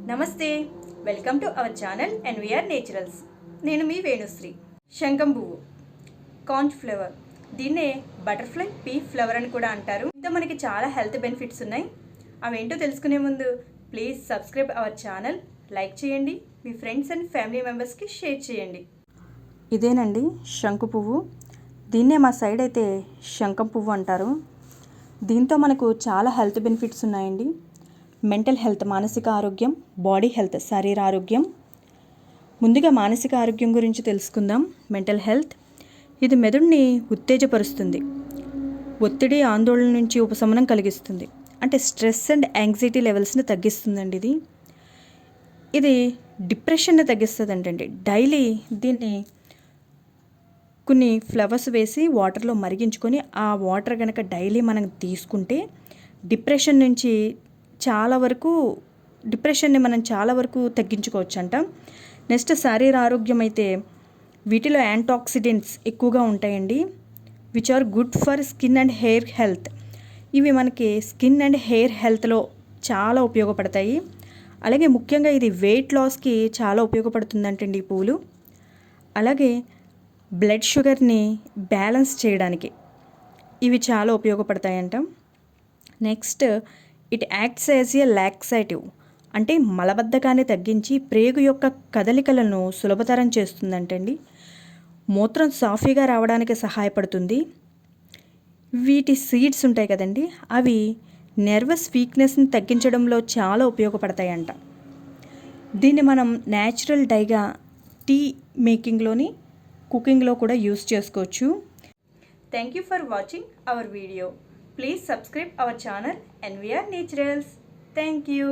నమస్తే, welcome to our channel NVR naturals. నేను మీ వేణుశ్రీ. శంఖం పువ్వు, కాంచ్ ఫ్లవర్, దీన్నే బటర్ఫ్లై పీ ఫ్లవర్ అని కూడా అంటారు. ఇంత మనకి చాలా హెల్త్ బెనిఫిట్స్ ఉన్నాయి. అవేంటో తెలుసుకునే ముందు please subscribe our channel, like చేయండి, మీ ఫ్రెండ్స్ అండ్ ఫ్యామిలీ మెంబర్స్కి షేర్ చేయండి. ఇదేనండి శంకు పువ్వు. దీన్నే మా సైడ్ అయితే శంఖం పువ్వు అంటారు. దీంతో మనకు చాలా హెల్త్ బెనిఫిట్స్ ఉన్నాయండి. మెంటల్ హెల్త్, మానసిక ఆరోగ్యం, బాడీ హెల్త్, శరీర ఆరోగ్యం. ముందుగా మానసిక ఆరోగ్యం గురించి తెలుసుకుందాం. మెంటల్ హెల్త్, ఇది మెదడుని ఉత్తేజపరుస్తుంది, ఒత్తిడి ఆందోళన నుంచి ఉపశమనం కలిగిస్తుంది. అంటే స్ట్రెస్ అండ్ యాంగ్జైటీ లెవెల్స్ని తగ్గిస్తుందండి. ఇది డిప్రెషన్ని తగ్గిస్తుంది అంటండి. డైలీ దీన్ని కొన్ని ఫ్లవర్స్ వేసి వాటర్లో మరిగించుకొని ఆ వాటర్ కనుక డైలీ మనం తీసుకుంటే డిప్రెషన్ని మనం చాలా వరకు తగ్గించుకోవచ్చు అంట. నెక్స్ట్ శరీర ఆరోగ్యం అయితే వీటిలో యాంటాక్సిడెంట్స్ ఎక్కువగా ఉంటాయండి, which are good for skin and hair health. ఇవి మనకి స్కిన్ అండ్ హెయిర్ హెల్త్లో చాలా ఉపయోగపడతాయి. అలాగే ముఖ్యంగా ఇది వెయిట్ లాస్కి చాలా ఉపయోగపడుతుందంటండి ఈ పూలు. అలాగే బ్లడ్ షుగర్ని బ్యాలెన్స్ చేయడానికి ఇవి చాలా ఉపయోగపడతాయంట. Next, it acts as a laxative, అంటే మలబద్ధకాన్ని తగ్గించి ప్రేగు యొక్క కదలికలను సులభతరం చేస్తుందంటండి. మూత్రం సాఫీగా రావడానికి సహాయపడుతుంది. వీటి సీడ్స్ ఉంటాయి కదండి, అవి నర్వస్ వీక్నెస్ని తగ్గించడంలో చాలా ఉపయోగపడతాయంట. దీన్ని మనం న్యాచురల్ డైగా టీ మేకింగ్లోని, కుకింగ్లో కూడా యూస్ చేసుకోవచ్చు. Thank you for watching our video. Please subscribe our channel NVR Naturals. Thank you.